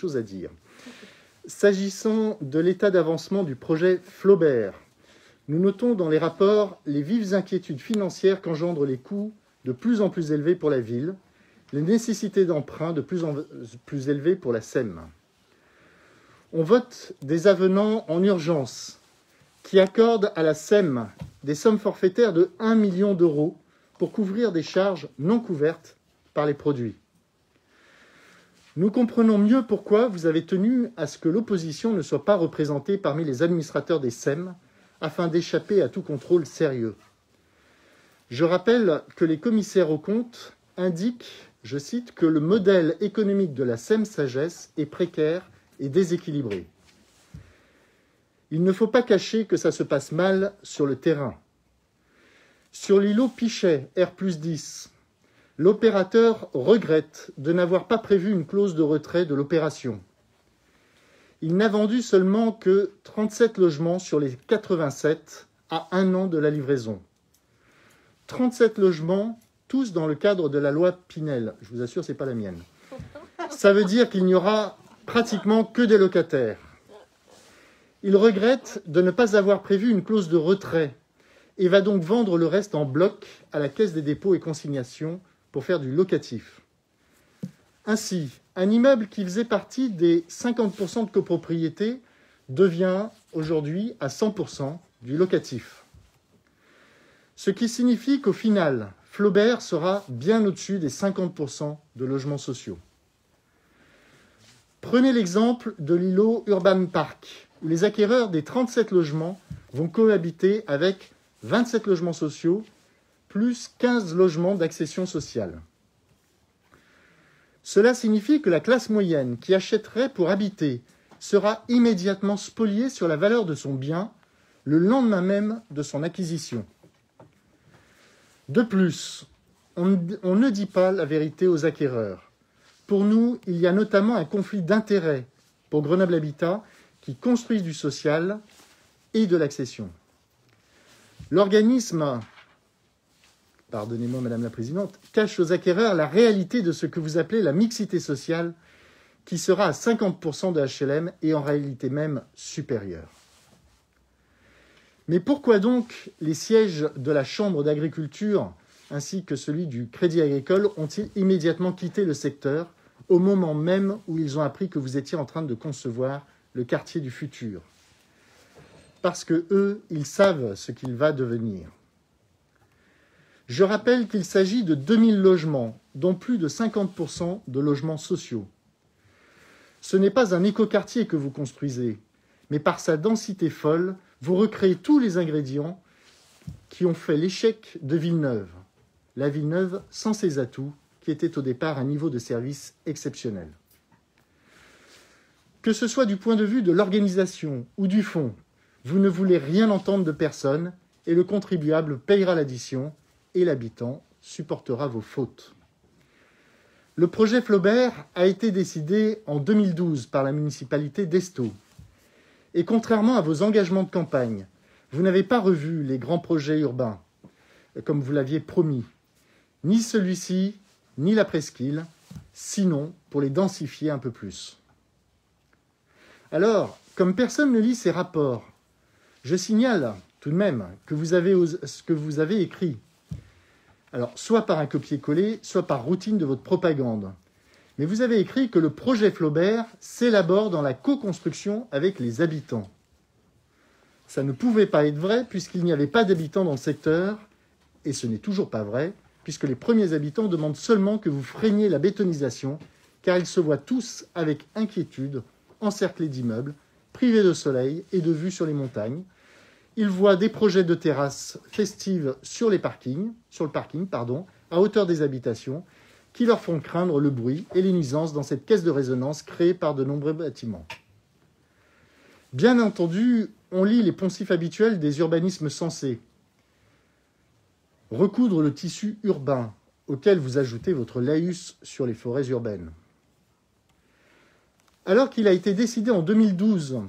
choses à dire. S'agissant de l'état d'avancement du projet Flaubert, nous notons dans les rapports les vives inquiétudes financières qu'engendrent les coûts de plus en plus élevés pour la ville, les nécessités d'emprunt de plus en plus élevées pour la SEM. On vote des avenants en urgence qui accordent à la SEM des sommes forfaitaires de 1 million d'euros pour couvrir des charges non couvertes par les produits. Nous comprenons mieux pourquoi vous avez tenu à ce que l'opposition ne soit pas représentée parmi les administrateurs des SEM afin d'échapper à tout contrôle sérieux. Je rappelle que les commissaires aux comptes indiquent, je cite, que le modèle économique de la SEM Sagesse est précaire et déséquilibré. Il ne faut pas cacher que ça se passe mal sur le terrain. Sur l'îlot Pichet, R+10, l'opérateur regrette de n'avoir pas prévu une clause de retrait de l'opération. Il n'a vendu seulement que 37 logements sur les 87 à 1 an de la livraison. 37 logements, tous dans le cadre de la loi Pinel. Je vous assure, ce n'est pas la mienne. Ça veut dire qu'il n'y aura pratiquement que des locataires. Il regrette de ne pas avoir prévu une clause de retrait et va donc vendre le reste en bloc à la Caisse des dépôts et consignations pour faire du locatif. Ainsi, un immeuble qui faisait partie des 50% de copropriété devient aujourd'hui à 100% du locatif. Ce qui signifie qu'au final, Flaubert sera bien au-dessus des 50% de logements sociaux. Prenez l'exemple de l'îlot Urban Park, où les acquéreurs des 37 logements vont cohabiter avec 27 logements sociaux, plus 15 logements d'accession sociale. Cela signifie que la classe moyenne qui achèterait pour habiter sera immédiatement spoliée sur la valeur de son bien le lendemain même de son acquisition. De plus, on ne dit pas la vérité aux acquéreurs. Pour nous, il y a notamment un conflit d'intérêts pour Grenoble Habitat qui construisent du social et de l'accession. L'organisme, pardonnez-moi Madame la Présidente, cache aux acquéreurs la réalité de ce que vous appelez la mixité sociale qui sera à 50% de HLM et en réalité même supérieure. Mais pourquoi donc les sièges de la Chambre d'agriculture ainsi que celui du Crédit Agricole ont-ils immédiatement quitté le secteur au moment même où ils ont appris que vous étiez en train de concevoir le quartier du futur? Parce que eux, ils savent ce qu'il va devenir. Je rappelle qu'il s'agit de 2000 logements, dont plus de 50% de logements sociaux. Ce n'est pas un écoquartier que vous construisez, mais par sa densité folle, vous recréez tous les ingrédients qui ont fait l'échec de Villeneuve. La Villeneuve sans ses atouts, qui était au départ un niveau de service exceptionnel. Que ce soit du point de vue de l'organisation ou du fond, vous ne voulez rien entendre de personne et le contribuable payera l'addition et l'habitant supportera vos fautes. Le projet Flaubert a été décidé en 2012 par la municipalité d'Estaud. Et contrairement à vos engagements de campagne, vous n'avez pas revu les grands projets urbains, comme vous l'aviez promis. Ni celui-ci, ni la presqu'île, sinon pour les densifier un peu plus. Alors, comme personne ne lit ces rapports, je signale tout de même que vous avez écrit, alors soit par un copier-coller, soit par routine de votre propagande. Mais vous avez écrit que le projet Flaubert s'élabore dans la co-construction avec les habitants. Ça ne pouvait pas être vrai puisqu'il n'y avait pas d'habitants dans le secteur, et ce n'est toujours pas vrai, puisque les premiers habitants demandent seulement que vous freiniez la bétonisation, car ils se voient tous avec inquiétude, encerclés d'immeubles, privés de soleil et de vue sur les montagnes. Ils voient des projets de terrasses festives sur le parking, à hauteur des habitations, qui leur font craindre le bruit et les nuisances dans cette caisse de résonance créée par de nombreux bâtiments. Bien entendu, on lit les poncifs habituels des urbanismes sensés. Recoudre le tissu urbain, auquel vous ajoutez votre laïus sur les forêts urbaines. Alors qu'il a été décidé en 2012,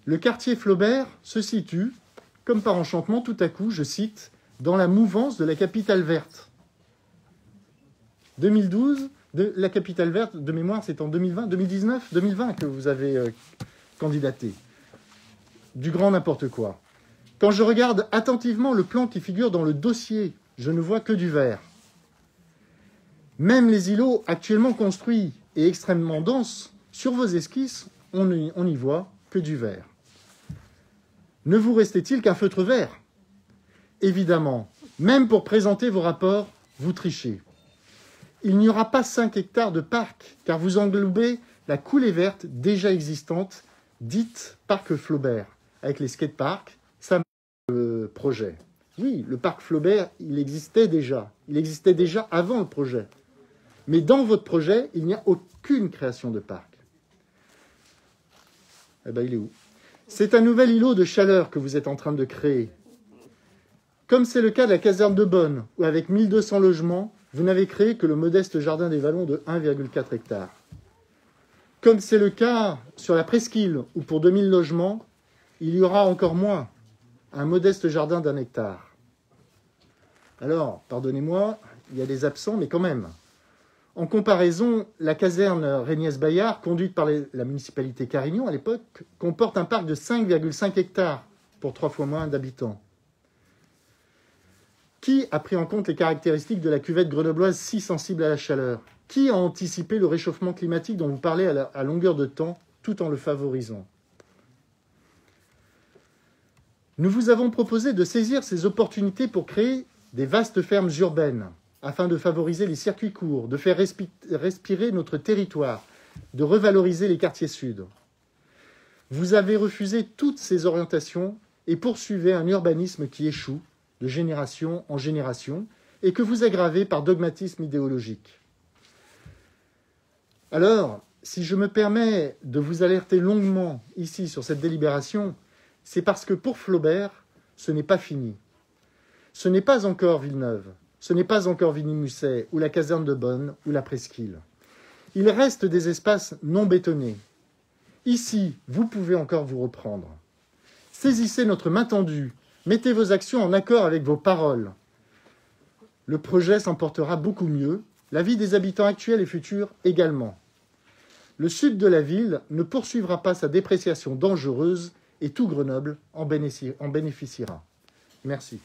le quartier Flaubert se situe, comme par enchantement, tout à coup, je cite, dans la mouvance de la capitale verte. 2012, La capitale verte, de mémoire, c'est en 2020 que vous avez candidaté. Du grand n'importe quoi. Quand je regarde attentivement le plan qui figure dans le dossier, je ne vois que du vert. Même les îlots actuellement construits et extrêmement denses, sur vos esquisses, on n'y voit que du vert. Ne vous restait-il qu'un feutre vert? Évidemment, même pour présenter vos rapports, vous trichez. Il n'y aura pas 5 hectares de parc, car vous englobez la coulée verte déjà existante, dite parc Flaubert, avec les skateparks, ça le projet. Oui, le parc Flaubert, il existait déjà. Il existait déjà avant le projet. Mais dans votre projet, il n'y a aucune création de parc. Eh bien, il est où? C'est un nouvel îlot de chaleur que vous êtes en train de créer. Comme c'est le cas de la caserne de Bonne, où avec 1200 logements, vous n'avez créé que le modeste jardin des Vallons de 1,4 hectare. Comme c'est le cas sur la presqu'île, où pour 2000 logements, il y aura encore moins, un modeste jardin d'1 hectare. Alors, pardonnez-moi, il y a des absents, mais quand même. En comparaison, la caserne Réniès-Bayard, conduite par la municipalité Carignan à l'époque, comporte un parc de 5,5 hectares pour 3 fois moins d'habitants. Qui a pris en compte les caractéristiques de la cuvette grenobloise si sensible à la chaleur? Qui a anticipé le réchauffement climatique dont vous parlez à longueur de temps, tout en le favorisant? Nous vous avons proposé de saisir ces opportunités pour créer des vastes fermes urbaines, afin de favoriser les circuits courts, de faire respirer notre territoire, de revaloriser les quartiers sud. Vous avez refusé toutes ces orientations et poursuivez un urbanisme qui échoue de génération en génération et que vous aggravez par dogmatisme idéologique. Alors, si je me permets de vous alerter longuement ici sur cette délibération, c'est parce que pour Flaubert, ce n'est pas fini. Ce n'est pas encore Villeneuve. Ce n'est pas encore Vigny-Musset, ou la caserne de Bonne, ou la presqu'île. Il reste des espaces non bétonnés. Ici, vous pouvez encore vous reprendre. Saisissez notre main tendue, mettez vos actions en accord avec vos paroles. Le projet s'en portera beaucoup mieux, la vie des habitants actuels et futurs également. Le sud de la ville ne poursuivra pas sa dépréciation dangereuse et tout Grenoble en bénéficiera. Merci.